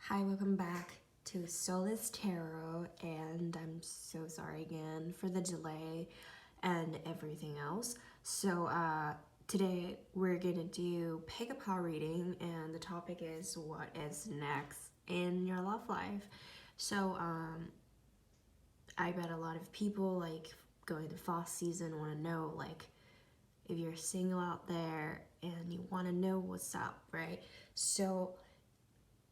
Hi, welcome back to solistarot, and I'm so sorry again for the delay and everything else. So today we're gonna do pick a power reading, and the topic is what is next in your love life. So I bet a lot of people like going to fall season want to know like if you're single out there and you want to know what's up, right? So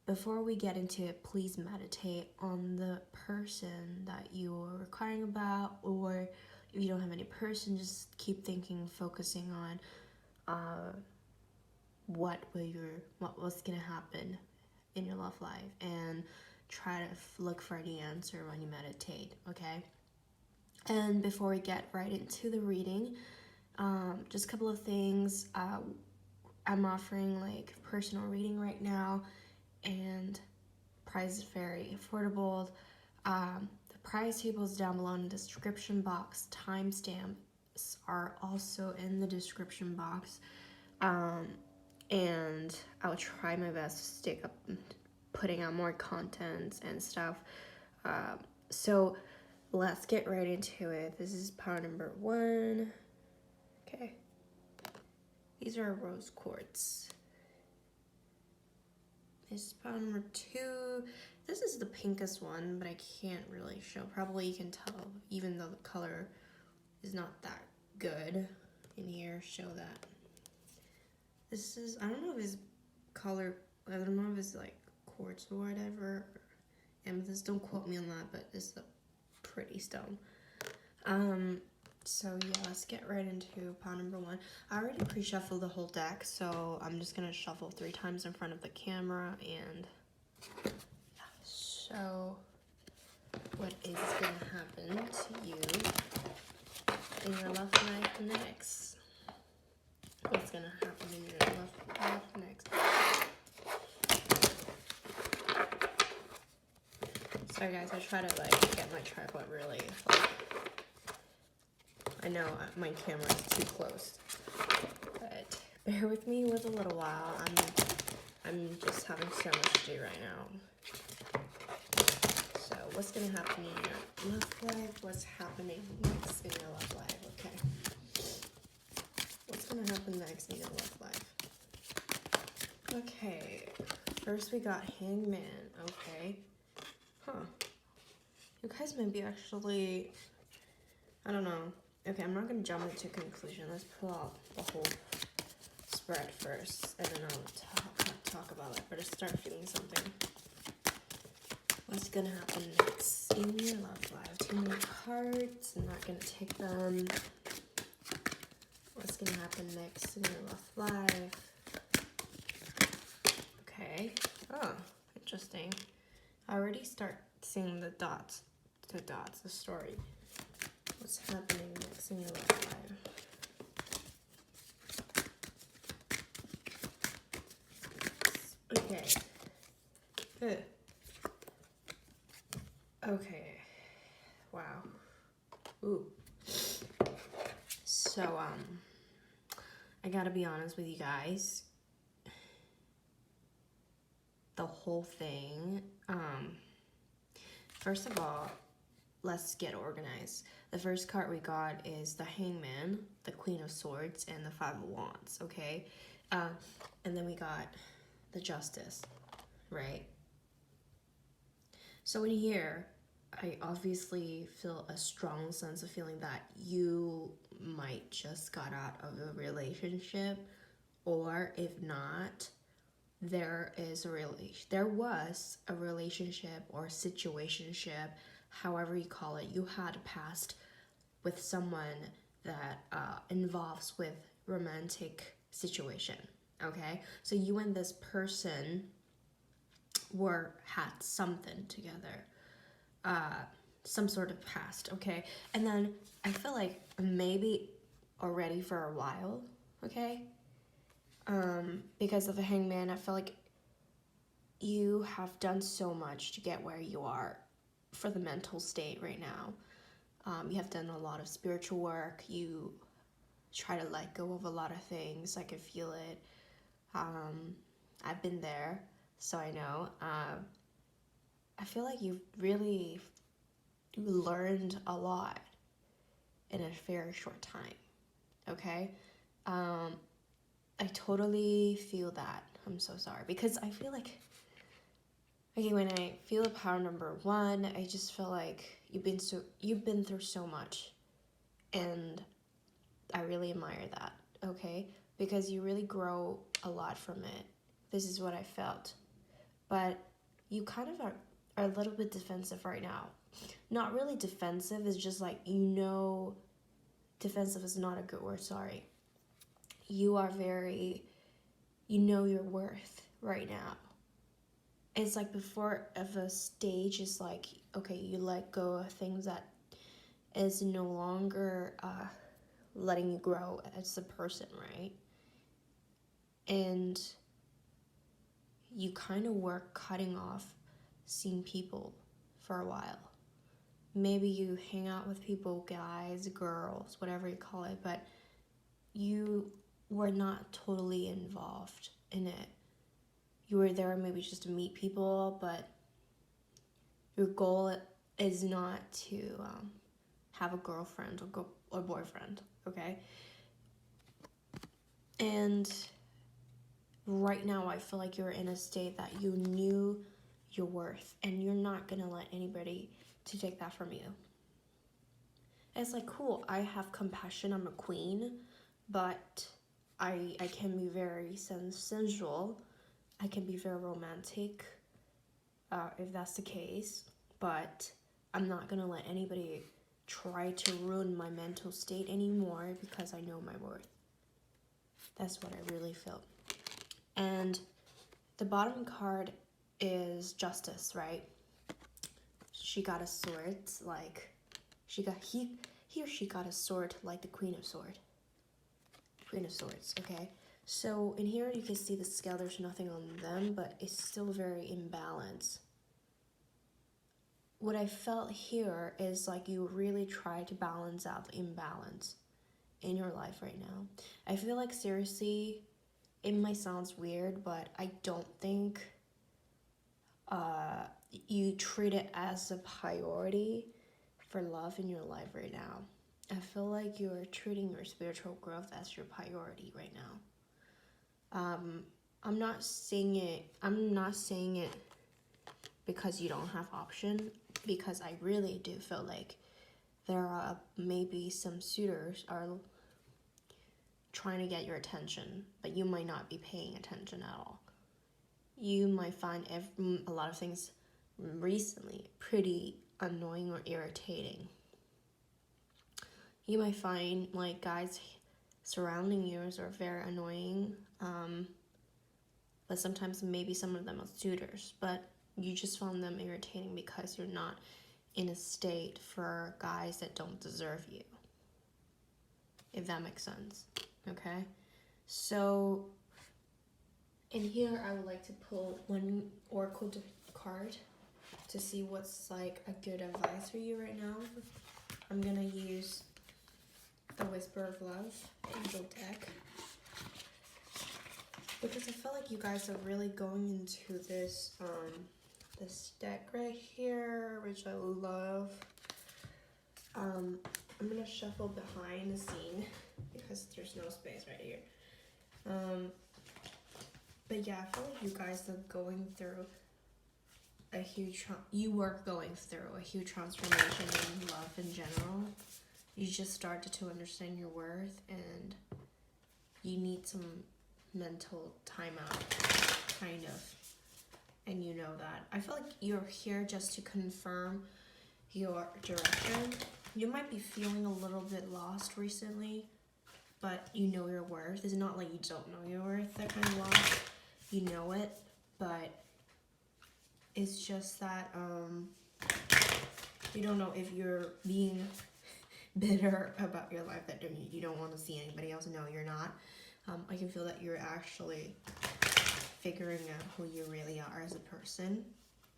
before we get into it, please meditate on the person that you're inquiring about, or if you don't have any person, just keep thinking, focusing on what's gonna happen in your love life, and try to look for the answer when you meditate. Okay. And before we get right into the reading, just a couple of things. I'm offering like personal reading right now, and price is very affordable. The price table is down below in the description box. Timestamps are also in the description box. And I'll try my best to stick up putting out more content and stuff. So let's get right into it. This is power number 1. Okay. These are rose quartz. This is power number 2. This is the pinkest one, but I can't really show. Probably you can tell, even though the color is not that good in here, show that. This is, I don't know if it's color, I don't know if it's like quartz or whatever. Amethyst, don't quote me on that, but it's a pretty stone. So yeah, let's get right into pile number 1. I already pre-shuffled the whole deck, so I'm just gonna shuffle 3 times in front of the camera and show what is gonna happen to you in your love life next. What's gonna happen in your love life next? Sorry guys, I try to like get my tripod really like, I know my camera is too close, but bear with me with a little while. I'm just having so much to do right now. So what's gonna happen in your love life? What's happening next in your love life? Okay. What's gonna happen next in your love life? Okay. First we got Hangman. Okay. Huh. You guys may be actually, I don't know. Okay, I'm not gonna jump into conclusion. Let's pull out the whole spread first, and then I'll talk about it. But I start feeling something. What's gonna happen next in your love life? 2 more cards. I'm not gonna take them. What's gonna happen next in your love life? Okay. Oh, interesting. I already start seeing the dots. The story. What's happening next in your love life? Okay. Good. Okay. Wow. Ooh. So, I gotta be honest with you guys. The whole thing, first of all, let's get organized. The first card we got is the Hangman, the Queen of Swords, and the 5 of Wands, okay? And then we got the Justice, right? So in here, I obviously feel a strong sense of feeling that you might just got out of a relationship, or if not, there was a relationship or situationship, however you call it, you had passed with someone that involves with romantic situation, okay? So you and this person had something together, some sort of past, okay? And then I feel like maybe already for a while, okay? Because of the Hangman, I feel like you have done so much to get where you are for the mental state right now. You have done a lot of spiritual work. You try to let go of a lot of things. I can feel it. I've been there, so I know. I feel like you've really learned a lot in a very short time, okay? I totally feel that. I'm so sorry. Because I feel like, okay, when I feel power number 1, I just feel like you've been through so much. And I really admire that, okay? Because you really grow a lot from it. This is what I felt. But you kind of are a little bit defensive right now. Not really defensive, it's just like, defensive is not a good word, sorry. You are very, you know your worth right now. It's like before of a stage is like, okay, you let go of things that is no longer letting you grow as a person, right? And you kind of were cutting off seeing people for a while. Maybe you hang out with people, guys, girls, whatever you call it, but you were not totally involved in it. You were there maybe just to meet people, but your goal is not to have a girlfriend or boyfriend, okay? And right now I feel like you're in a state that you knew your worth, and you're not gonna let anybody to take that from you. It's like, cool, I have compassion, I'm a queen, but I can be very sensual. I can be very romantic, if that's the case, but I'm not gonna let anybody try to ruin my mental state anymore because I know my worth. That's what I really feel. And the bottom card is justice, right? She got a sword, like he or she got a sword like the Queen of Swords, okay? So in here you can see the scale, there's nothing on them, but it's still very imbalanced. What I felt here is like you really try to balance out the imbalance in your life right now. I feel like, seriously, it might sound weird, but I don't think you treat it as a priority for love in your life right now. I feel like you're treating your spiritual growth as your priority right now. I'm not saying it because you don't have option, because I really do feel like there are maybe some suitors are trying to get your attention, but you might not be paying attention at all. You might find a lot of things recently pretty annoying or irritating. You might find like guys surrounding you are very annoying, but sometimes maybe some of them are suitors, but you just found them irritating because you're not in a state for guys that don't deserve you, if that makes sense, okay? So in here, I would like to pull one oracle card to see what's like a good advice for you right now. I'm gonna use the Whisper of Love Angel deck, because I feel like you guys are really going into this this deck right here, which I love. I'm gonna shuffle behind the scene because there's no space right here. But yeah, I feel like you guys are going through a huge transformation in love in general. You just started to understand your worth, and you need some mental timeout, kind of. And you know that. I feel like you're here just to confirm your direction. You might be feeling a little bit lost recently, but you know your worth. It's not like you don't know your worth, that kind of lost. You know it, but it's just that you don't know if you're being bitter about your life, that you don't want to see anybody else. No, you're not. I can feel that you're actually figuring out who you really are as a person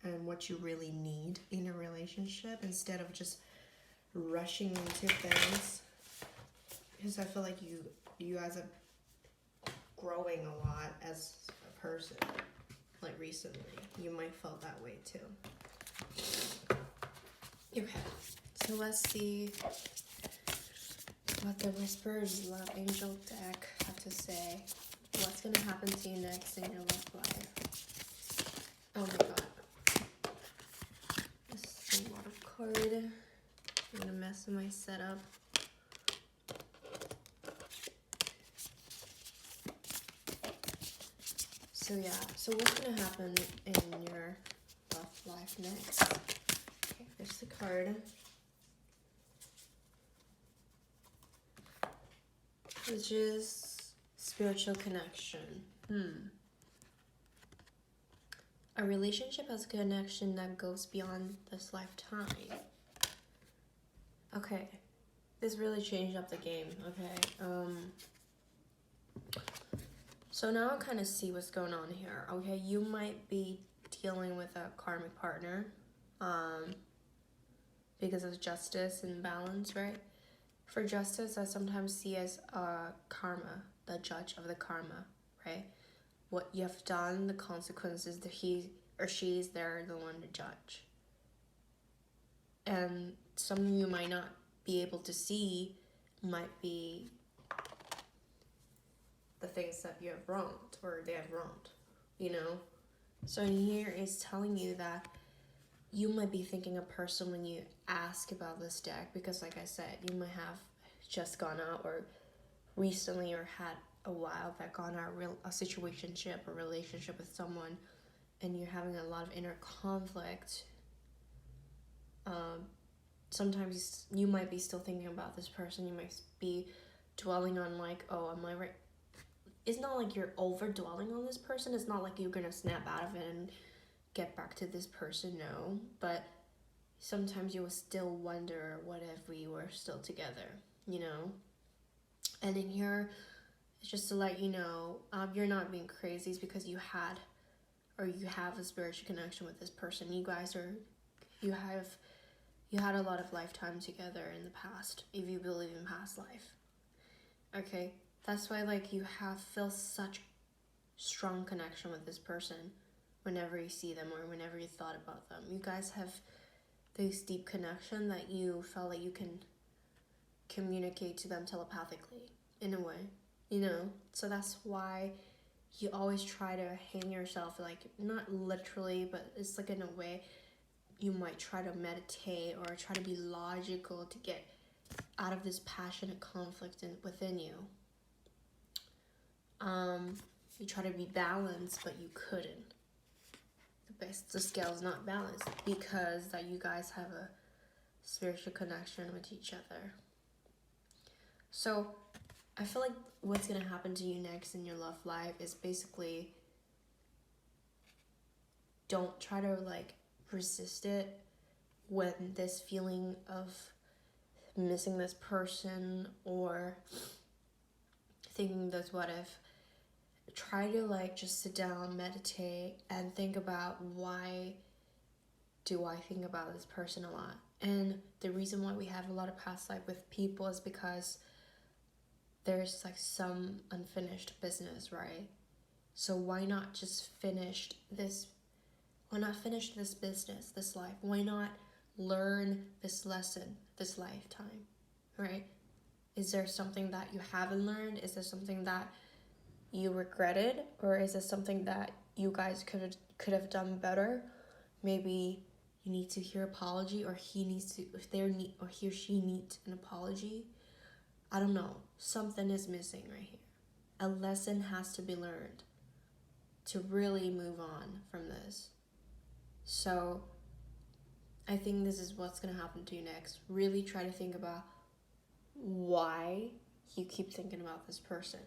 and what you really need in a relationship, instead of just rushing into things. Because I feel like you guys are growing a lot as a person. Like recently, you might felt that way too. Okay, so let's see what the Whisperers Love Angel deck have to say. What's gonna happen to you next in your love life? Oh my god. This is a lot of card. I'm gonna mess with my setup. So yeah, so what's gonna happen in your love life next? Okay, there's the card. Which is spiritual connection. A relationship has a connection that goes beyond this lifetime. Okay, this really changed up the game. Okay, so now I kind of see what's going on here. Okay, you might be dealing with a karmic partner, because of justice and balance, right? For justice, I sometimes see as karma, the judge of the karma, right? What you have done, the consequences, that he or she's there, the one to judge. And something you might not be able to see might be the things that you have wronged or they have wronged, you know? So here is telling you that you might be thinking a person when you ask about this deck, because like I said, you might have just gone out or recently or had a while that gone out a situationship or relationship with someone, and you're having a lot of inner conflict. Sometimes you might be still thinking about this person. You might be dwelling on like, oh, am I right? It's not like you're over dwelling on this person. It's not like you're gonna snap out of it and get back to this person, no. But sometimes you will still wonder, what if we were still together, you know? And in here, it's just to let you know, you're not being crazy. It's because you had a spiritual connection with this person. You had a lot of lifetime together in the past, if you believe in past life. Okay, that's why like you feel such strong connection with this person whenever you see them or whenever you thought about them. You guys have this deep connection that you felt like you can communicate to them telepathically in a way, you know? So that's why you always try to hang yourself, like not literally, but it's like in a way you might try to meditate or try to be logical to get out of this passionate conflict within you. You try to be balanced, but you couldn't. The scale is not balanced because that you guys have a spiritual connection with each other. So I feel like what's going to happen to you next in your love life is basically, don't try to like resist it when this feeling of missing this person or thinking this what if. Try to like just sit down, meditate, and think about, why do I think about this person a lot? And the reason why we have a lot of past life with people is because there's like some unfinished business, right? So why not just finish this? Why not finish this business, this life? Why not learn this lesson, this lifetime, right? Is there something that you haven't learned? Is there something that you regretted, or is it something that you guys could have done better? Maybe you need to hear apology, or he or she needs an apology. I don't know. Something is missing right here. A lesson has to be learned to really move on from this. So I think this is what's going to happen to you next. Really try to think about why you keep thinking about this person.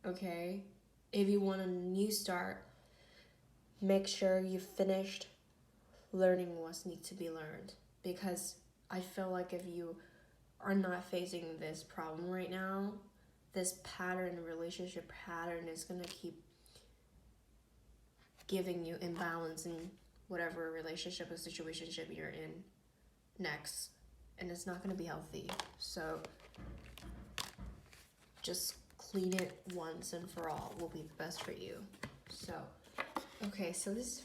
Okay? If you want a new start, make sure you finished learning what needs to be learned. Because I feel like if you are not facing this problem right now, this relationship pattern is going to keep giving you imbalance in whatever relationship or situationship you're in next. And it's not going to be healthy. So just clean it once and for all will be the best for you. So Okay, so that's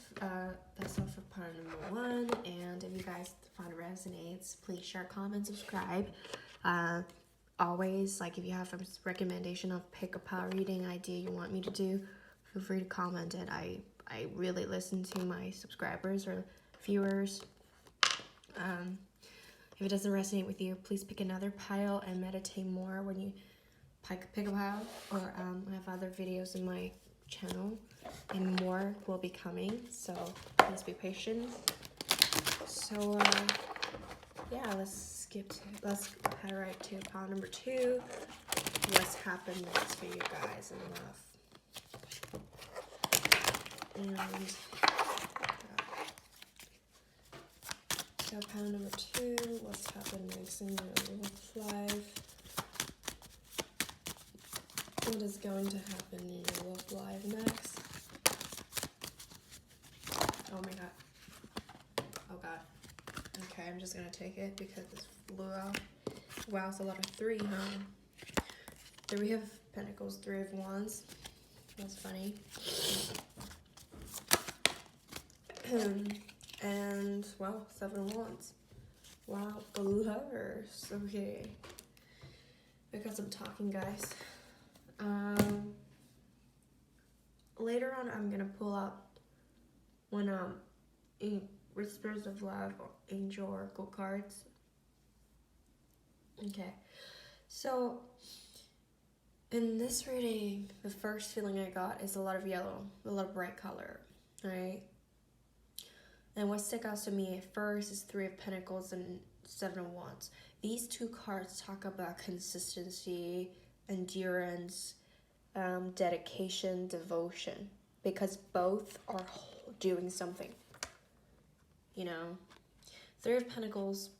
all for part number 1. And if you guys find it resonates, please share, comment, subscribe. Always, like, if you have a recommendation of pick a power reading idea you want me to do, feel free to comment it. I really listen to my subscribers or viewers. If it doesn't resonate with you, please pick another pile and meditate more when you pick a pile. Or I have other videos in my channel, and more will be coming, so please be patient. So yeah, let's head right to pile number 2. What's happened next for you guys in love? And so pile number 2, what's happened next in your love life? What is going to happen in your love life next? Oh my god. Oh god. Okay, I'm just gonna take it because this flew out. Wow, it's a lot of 3, huh? 3 of Pentacles, 3 of Wands. That's funny. And, well, 7 of Wands. Wow, the Lovers. Okay. Because I'm talking, guys. Later on, I'm gonna pull out one Whispers of Love or Angel Oracle cards. Okay, so in this reading, the first feeling I got is a lot of yellow, a lot of bright color, right? And what stuck out to me at first is 3 of Pentacles and 7 of Wands. These 2 cards talk about consistency, endurance, dedication, devotion, because both are doing something, you know. 3 of Pentacles,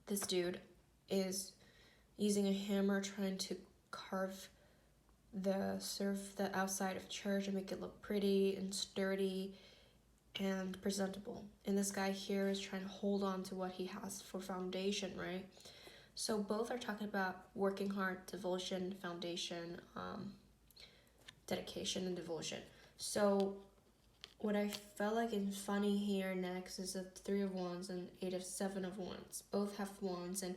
this dude is using a hammer trying to carve the outside of church and make it look pretty and sturdy and presentable. And this guy here is trying to hold on to what he has for foundation, right? So both are talking about working hard, devotion, foundation, dedication, and devotion. So what I felt like is funny here next is the 3 of Wands and 7 of Wands. Both have wands and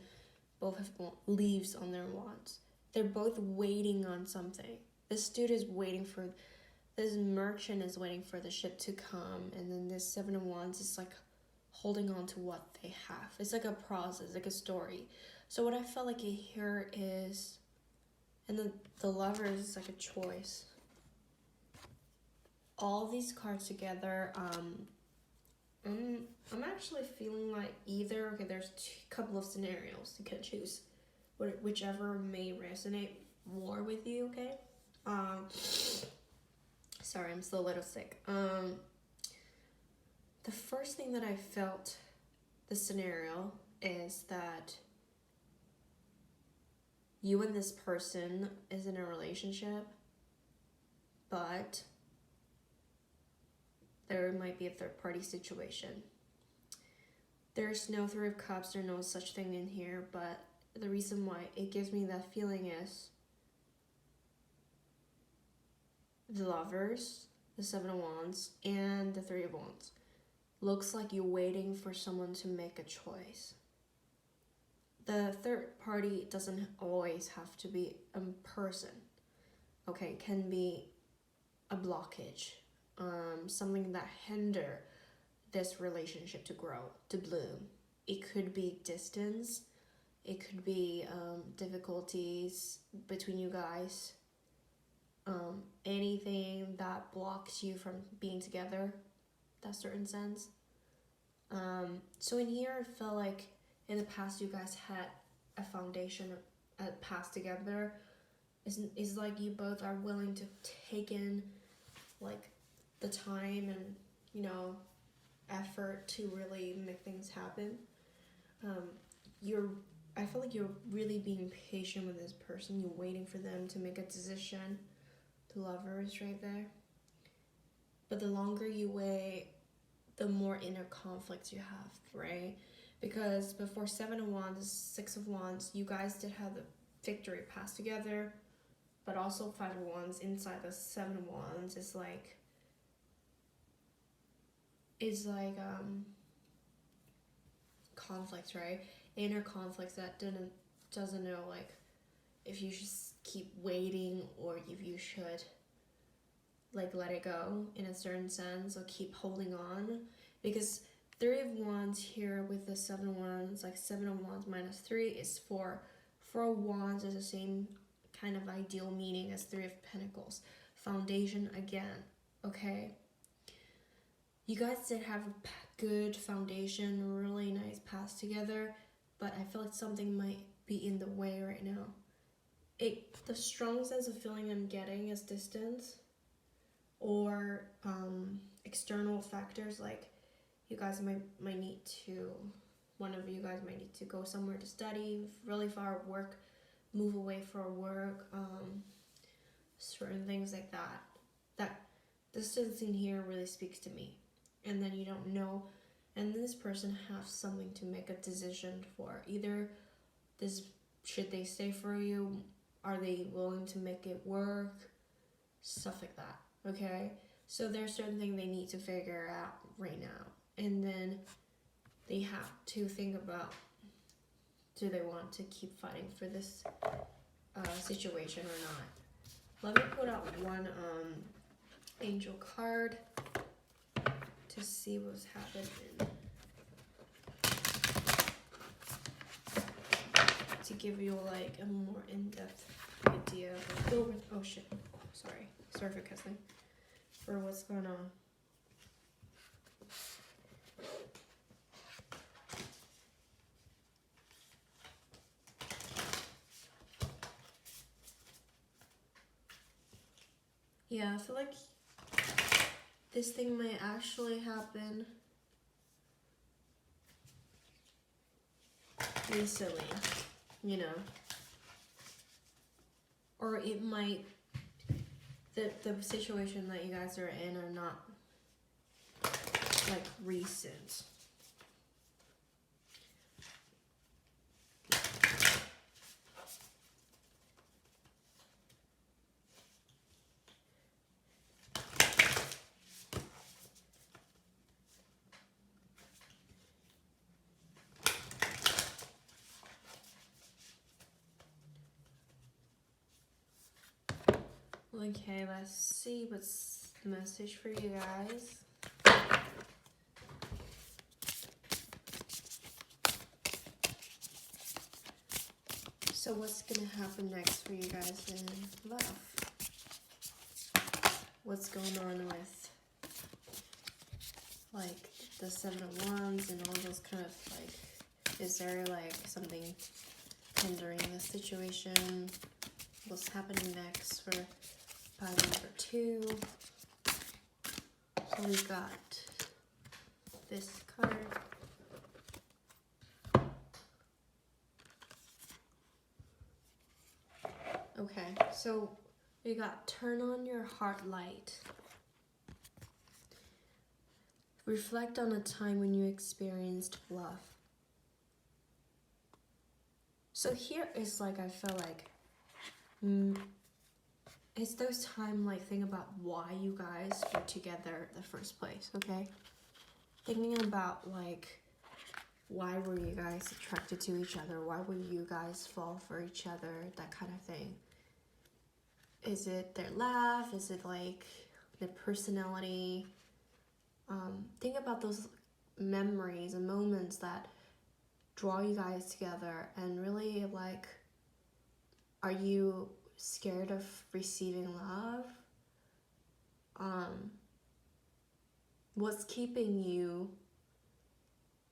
both have leaves on their wands. They're both waiting on something. This dude is waiting for, this merchant is waiting for the ship to come, and then this 7 of Wands is like holding on to what they have. It's like a process, like a story. So what I felt like here is, and then the Lovers is like a choice. All these cards together, I'm actually feeling like either, okay, there's a couple of scenarios you can choose, whichever may resonate more with you, okay? Sorry, I'm still a little sick. The first thing that I felt, the scenario, is that you and this person is in a relationship, but there might be a third-party situation. There's no 3 of Cups, there's no such thing in here, but the reason why it gives me that feeling is the Lovers, the 7 of Wands, and the 3 of Wands. Looks like you're waiting for someone to make a choice. The third party doesn't always have to be a person. Okay, it can be a blockage, something that hinder this relationship to grow, to bloom. It could be distance, it could be difficulties between you guys, anything that blocks you from being together, that certain sense. So in here, I felt like in the past you guys had a foundation, a past together. It's like you both are willing to take in like the time and, you know, effort to really make things happen. I feel like you're really being patient with this person. You're waiting for them to make a decision. The Lovers right there. But the longer you wait, the more inner conflicts you have, right? Because before 7 of Wands, 6 of Wands, you guys did have the victory pass together. but also 5 of Wands inside the 7 of Wands is like conflicts, right? Inner conflicts that doesn't know like if you should keep waiting or if you should like let it go in a certain sense or keep holding on, because 3 of Wands here with the 7 of Wands, like 7 of Wands minus 3 is 4. 4 of Wands is the same kind of ideal meaning as 3 of Pentacles. Foundation again, okay? You guys did have a good foundation, really nice past together, but I feel like something might be in the way right now. The strong sense of feeling I'm getting is distance or external factors, like you guys might need to, one of you guys might need to go somewhere to study, really far work, move away for work, certain things like that. That distance in here really speaks to me. And then you don't know, and this person has something to make a decision for. Either should they stay for you? Are they willing to make it work? Stuff like that, okay? So there's certain things they need to figure out right now. And then they have to think about, do they want to keep fighting for this situation or not? Let me put out one angel card to see what's happening. To give you like a more in-depth idea of oh shit. Sorry for cussing. For what's going on. Yeah, I feel like this thing might actually happen recently, you know. Or it might, the situation that you guys are in are not like recent. Okay, let's see what's the message for you guys. So what's gonna happen next for you guys in love? What's going on with like the 7 of Wands and all those kind of like, is there like something hindering the situation? What's happening next for pile number 2? So we got this card. Okay, so we got turn on your heart light. Reflect on a time when you experienced love. So here is like, I feel like, it's those time, like, think about why you guys were together in the first place, okay? Thinking about, like, why were you guys attracted to each other? Why would you guys fall for each other? That kind of thing. Is it their laugh? Is it, like, their personality? Think about those memories and moments that draw you guys together, and really, like, are you scared of receiving love? What's keeping you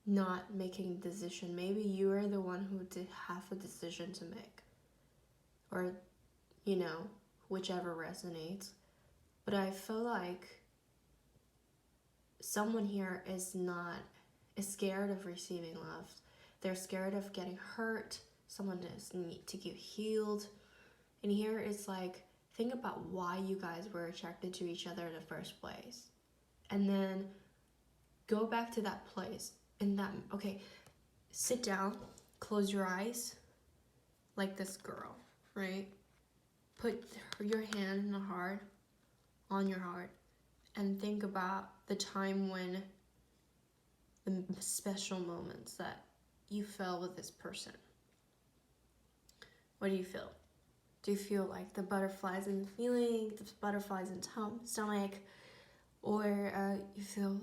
not making a decision? Maybe you are the one who did have a decision to make, or, you know, whichever resonates. But I feel like someone here is scared of receiving love. They're scared of getting hurt. Someone is need to get healed. And here it's like, think about why you guys were attracted to each other in the first place. And then go back to that place. Okay, sit down, close your eyes, like this girl, right? put your hand in the heart, on your heart, and think about the time when the special moments that you felt with this person. What do you feel? Do you feel like the butterflies in the feeling, the butterflies in stomach, or you feel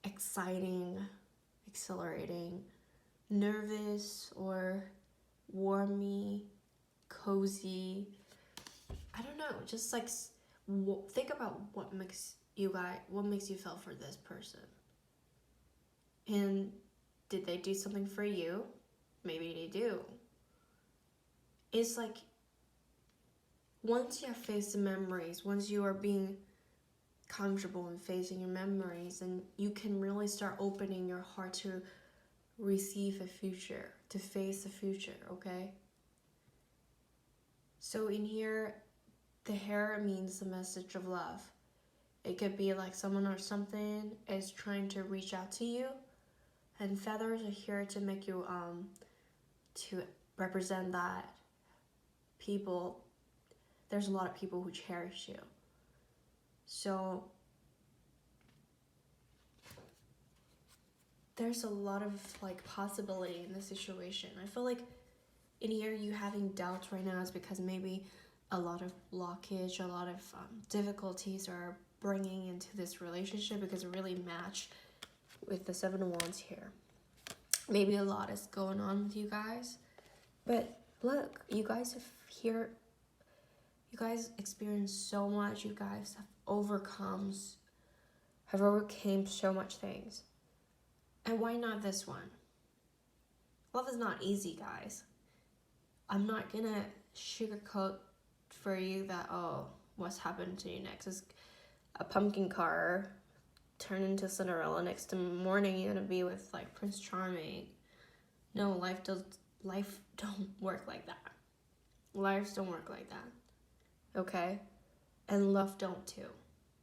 exciting, exhilarating, nervous, or warmy, cozy? I don't know. Just like think about what makes you feel for this person. And did they do something for you? Maybe they do. It's like once you have faced the memories, once you are being comfortable in facing your memories, and you can really start opening your heart to receive a future, to face the future, okay? So in here, the hair means the message of love. It could be like someone or something is trying to reach out to you, and feathers are here to make you, to represent that there's a lot of people who cherish you. So there's a lot of like possibility in this situation. I feel like in here you having doubts right now is because maybe a lot of blockage, a lot of difficulties are bringing into this relationship because it really matched with the Seven of Wands here. Maybe a lot is going on with you guys, but look, you guys experienced so much. You guys have overcame so much things. And why not this one? Love is not easy, guys. I'm not gonna sugarcoat for you that, oh, what's happened to you next is a pumpkin car turn into Cinderella. Next morning you're gonna be with like Prince Charming. No, life don't work like that. Lives don't work like that. Okay? And love don't too.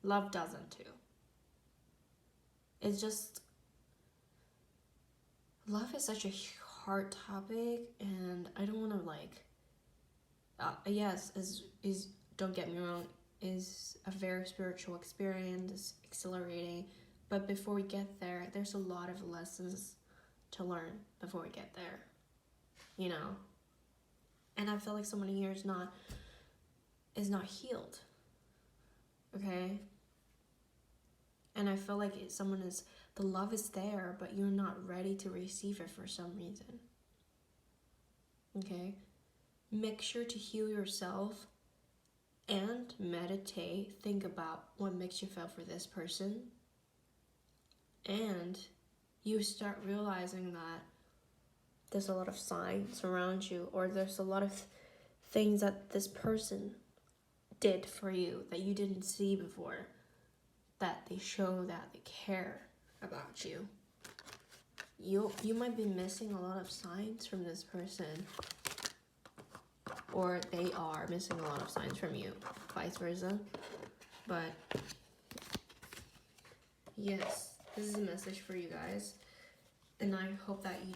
Love doesn't too. It's just, love is such a hard topic, and I don't want to like, yes, is don't get me wrong, is a very spiritual experience, exhilarating, but before we get there, there's a lot of lessons to learn before we get there, you know? And I feel like someone here is not healed, okay? And I feel like the love is there, but you're not ready to receive it for some reason, okay? Make sure to heal yourself and meditate. Think about what makes you feel for this person. And you start realizing that there's a lot of signs around you, or there's a lot of things that this person did for you that you didn't see before, that they show that they care about you. You might be missing a lot of signs from this person, or they are missing a lot of signs from you, vice versa. But yes, this is a message for you guys, and I hope that you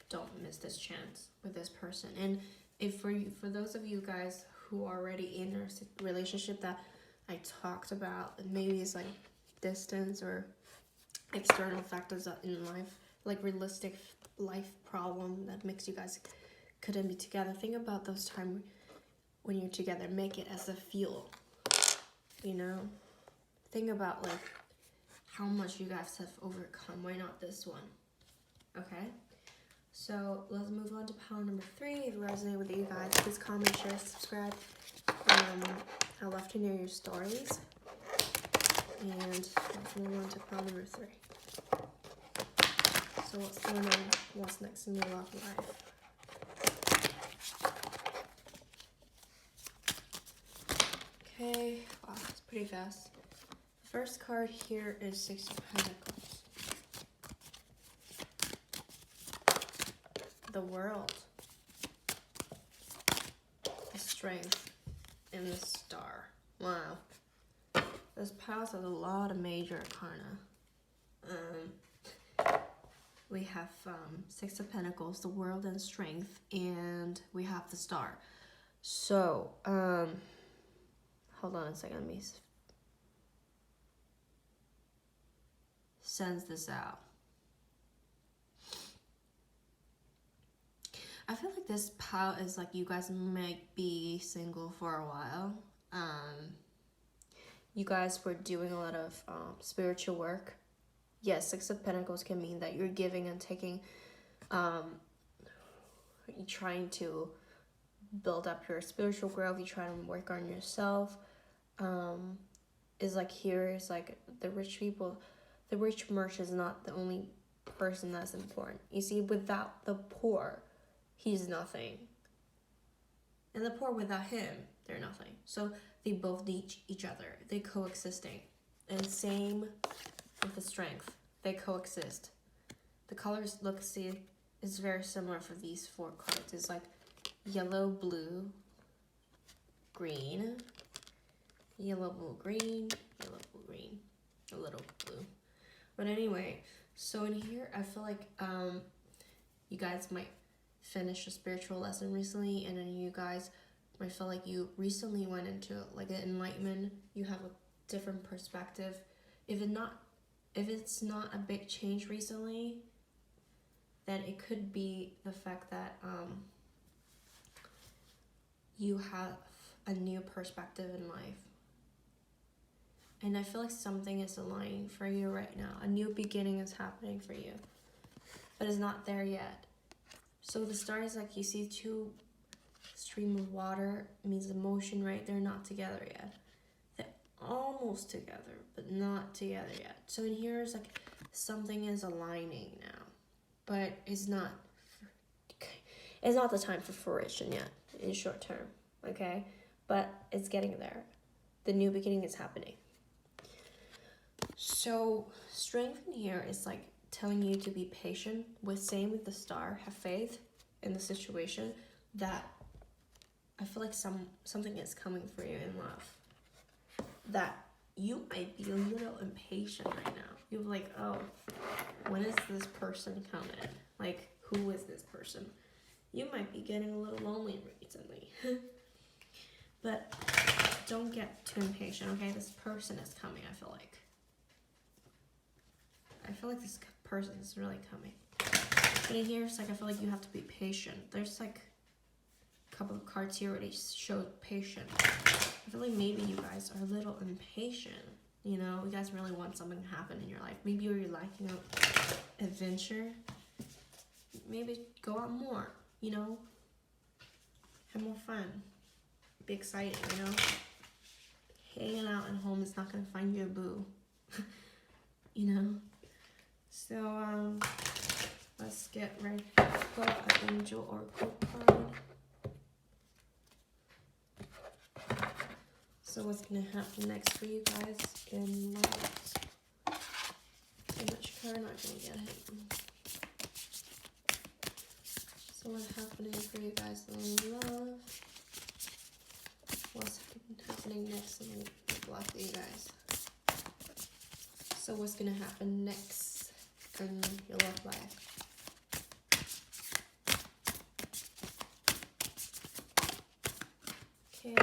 don't miss this chance with this person. And if for those of you guys who are already in a relationship that I talked about, maybe it's like distance or external factors in life, like realistic life problem that makes you guys couldn't be together. Think about those times when you're together. Make it as a fuel, you know? Think about like how much you guys have overcome. Why not this one? Okay? So let's move on to pile number 3. If it resonated with you guys, please comment, share, subscribe. I love to hear your stories. And let's move on to pile number 3. So what's going on? What's next in your love life? Okay, wow, it's pretty fast. The first card here is 6 of Pentacles. The World, the Strength, and the Star. Wow. This pile has a lot of major arcana. We have 6 of Pentacles, the World and Strength, and we have the Star. So, hold on a second, let me sense this out. I feel like this pile is like you guys might be single for a while. You guys were doing a lot of spiritual work. Yes, Six of Pentacles can mean that you're giving and taking, you're trying to build up your spiritual growth, you try to work on yourself. Is like here is like the rich people, the rich merchant is not the only person that's important. You see, without the poor, he's nothing. And the poor without him, they're nothing. So they both need each other. They coexisting. And same with the strength. They coexist. The colors, look, see, is very similar for these 4 cards. It's like yellow, blue, green, yellow, blue, green, yellow, blue, green, a little blue. But anyway, so in here, I feel like you guys might finish a spiritual lesson recently, and then you guys might feel like you recently went into like an enlightenment. You have a different perspective. If it's not a big change recently, then it could be the fact that you have a new perspective in life. And I feel like something is aligning for you right now. A new beginning is happening for you, but it's not there yet. So the star is like, you see 2 stream of water, means emotion, right? They're not together yet. They're almost together, but not together yet. So in here is like something is aligning now, but it's not the time for fruition yet in short term, okay? But it's getting there. The new beginning is happening. So strength in here is like telling you to be patient. Same with the star, have faith in the situation, that I feel like something is coming for you in love. That you might be a little impatient right now. You're like, oh, when is this person coming? Like, who is this person? You might be getting a little lonely recently. But don't get too impatient, okay? This person is coming, I feel like. This person is really coming. But in here, it's like, I feel like you have to be patient. There's like a couple of cards here already show patience. I feel like maybe you guys are a little impatient. You know, you guys really want something to happen in your life. Maybe you're liking adventure. Maybe go out more, you know? Have more fun. Be exciting, you know? Hanging out at home is not going to find you a boo. You know? So, let's get ready for an angel oracle card. So what's going to happen next for you guys in life? So which card am I going to get hit? So what's happening for you guys in love? What's happening next in life for you guys? So what's going to happen next in your love life? Okay.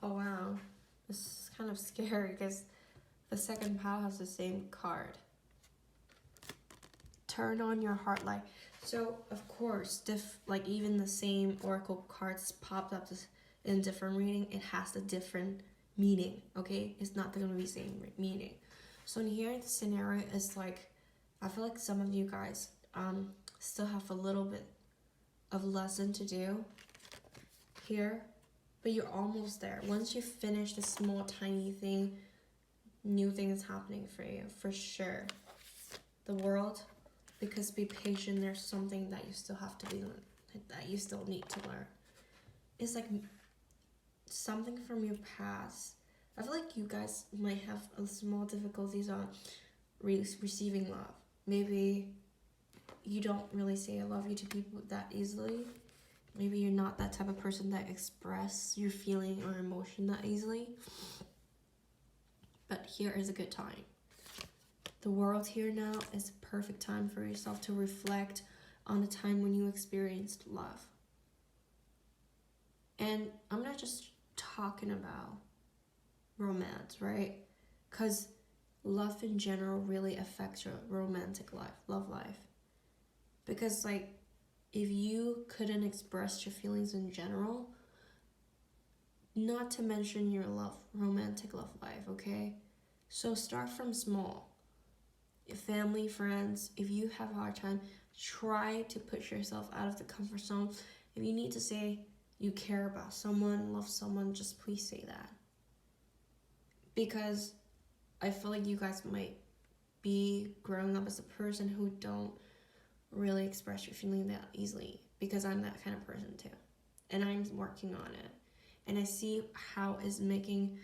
Oh wow, this is kind of scary because the second pile has the same card. Turn on your heart light. So of course, like even the same oracle cards popped up in different reading, it has a different meaning. Okay, it's not going to be the same meaning. So in here, the scenario is like, I feel like some of you guys still have a little bit of lesson to do here, but you're almost there. Once you finish this small tiny thing, new thing is happening for you for sure. The world, because be patient, there's something that you still have to be, that you still need to learn. It's like something from your past. I feel like you guys might have a small difficulties on receiving love. Maybe you don't really say I love you to people that easily. Maybe you're not that type of person that express your feeling or emotion that easily. But here is a good time. the world here now is a perfect time for yourself to reflect on the time when you experienced love. And I'm not just talking about romance, right? Because love in general really affects your romantic life, love life. Because, like, if you couldn't express your feelings in general, not to mention your romantic love life, okay? So start from small. Your family, friends, if you have a hard time, try to push yourself out of the comfort zone. If you need to say you care about someone, love someone, just please say that. Because I feel like you guys might be growing up as a person who don't really express your feeling that easily, because I'm that kind of person too. And I'm working on it. And I see how it's making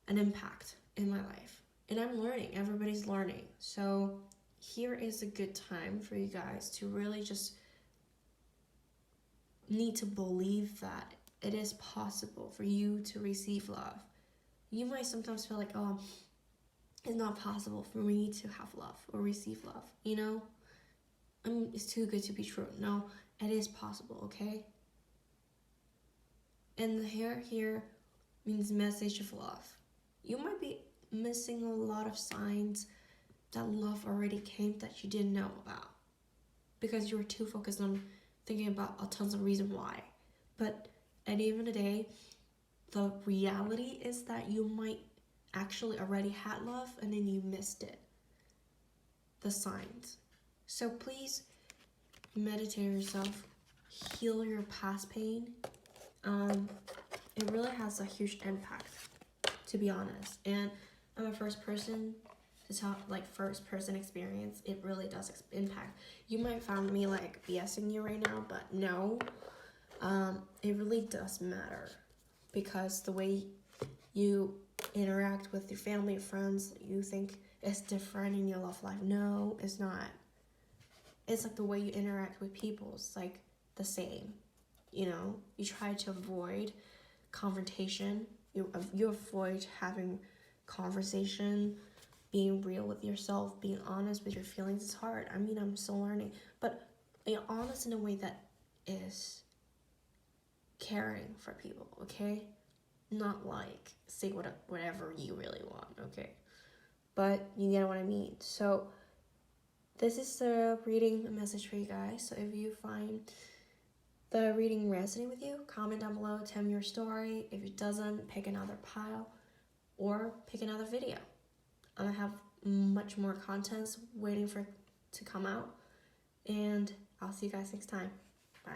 an impact in my life. And I'm learning. Everybody's learning. So here is a good time for you guys to really just need to believe that it is possible for you to receive love. You might sometimes feel like, oh, it's not possible for me to have love or receive love, you know? It's too good to be true. No, it is possible, okay? And the hair here means message of love. You might be missing a lot of signs that love already came that you didn't know about, because you were too focused on thinking about a tons of reasons why. But at the end of the day, the reality is that you might actually already had love and then you missed it. The signs. So please meditate yourself, heal your past pain. It really has a huge impact, to be honest. And I'm a first person to talk, like, first person experience. It really does impact. You might find me like BSing you right now, but no, it really does matter, because the way you interact with your family, friends, you think is different in your love life. No, it's not. It's like the way you interact with people is like the same. You know, you try to avoid confrontation. You avoid having conversation, being real with yourself, being honest with your feelings. It's hard. I mean, I'm still learning, but being honest in a way that is caring for people, okay? Not like say whatever you really want, okay? But you get what I mean. So this is the reading message for you guys. So if you find the reading resonate with you, comment down below, tell me your story. If it doesn't, pick another pile or pick another video. I'm gonna have much more content waiting for it to come out, and I'll see you guys next time. Bye.